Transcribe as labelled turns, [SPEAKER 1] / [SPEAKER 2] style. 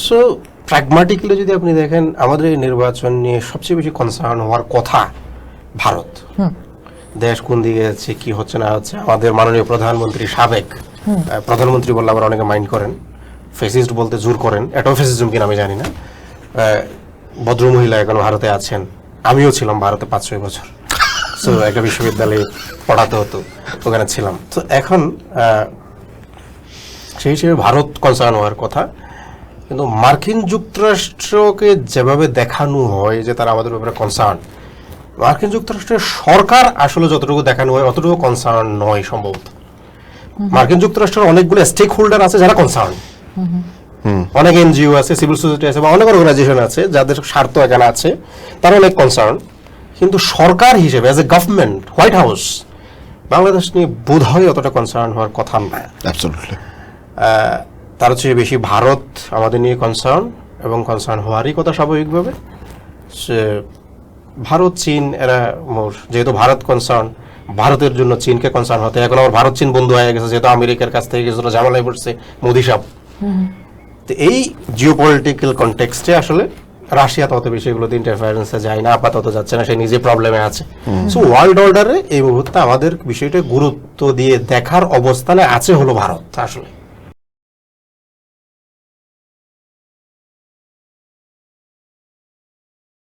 [SPEAKER 1] So প্র্যাগম্যাটিক্যালি যদি আপনি দেখেন, আমাদের এই নির্বাচন নিয়ে সবচেয়ে বেশি কনসার্ন হওয়ার কথা ভারত। দেশ কোন দিকে যাচ্ছে, কি হচ্ছে না হচ্ছে। আমাদের মাননীয় প্রধানমন্ত্রী, সাবেক প্রধানমন্ত্রী বললে আবার অনেকে মাইন্ড করেন, ফেসিস্ট বলতে জোর করেন, এটাও ফেসিজম কিনা আমি জানি না। ভদ্রমহিলা এখন ভারতে আছেন, আমিও ছিলাম ভারতে 5-6 বছর। সো একটা বিশ্ববিদ্যালয়ে পড়াতে হতো, ওখানে ছিলাম। তো এখন সেই হিসেবে ভারত কনসার্ন হওয়ার কথা, কিন্তু মার্কিন যুক্তরাষ্ট্রকে যেভাবে দেখানো হয় যে তারা আমাদের ব্যাপারে কনসার্ন, মার্কিন যুক্তরাষ্ট্রের সরকার আসলে যতটুকু দেখানো হয় অতটুকু কনসার্ন নয় সম্ভবত। মার্কিন যুক্তরাষ্ট্রের অনেকগুলো স্টেক হোল্ডার আছে যারা কনসার্ন, অনেক এনজিও আছে, সিভিল সোসাইটি আছে, বা অনেক অর্গানাইজেশন আছে যাদের স্বার্থ এখানে আছে, তারা অনেক কনসার্ন। কিন্তু সরকার হিসেবে as a government, white house Bangladesh নিয়ে বোধ হয় অতটা কনসার্ন হওয়ার কথা না।
[SPEAKER 2] অ্যাবসলিউটলি।
[SPEAKER 1] তার চেয়ে বেশি ভারত আমাদের নিয়ে কনসার্ন, এবং কনসার্ন হওয়ারই কথা স্বাভাবিকভাবে। সে ভারত চীন এরা যেহেতু ভারত কনসার্ন, ভারতের জন্য চীনকে কনসার্ন হতে, এখন আবার ভারত চীন বন্ধু হয়ে গেছে, যেহেতু আমেরিকার কাছ থেকে কিছুটা ঝামেলায় পড়ছে মোদি সাহেব। তো এই জিওপলিটিক্যাল কনটেক্সটে আসলে রাশিয়া তত বেশি এগুলোতে ইন্টারফারেন্সে যায় না, আপাতত যাচ্ছে না, সে নিজে প্রবলেমে আছে। সো ওয়ার্ল্ড অর্ডারে এই মুহূর্তে আমাদের বিষয়টা গুরুত্ব দিয়ে দেখার অবস্থানে আছে হলো ভারত আসলে।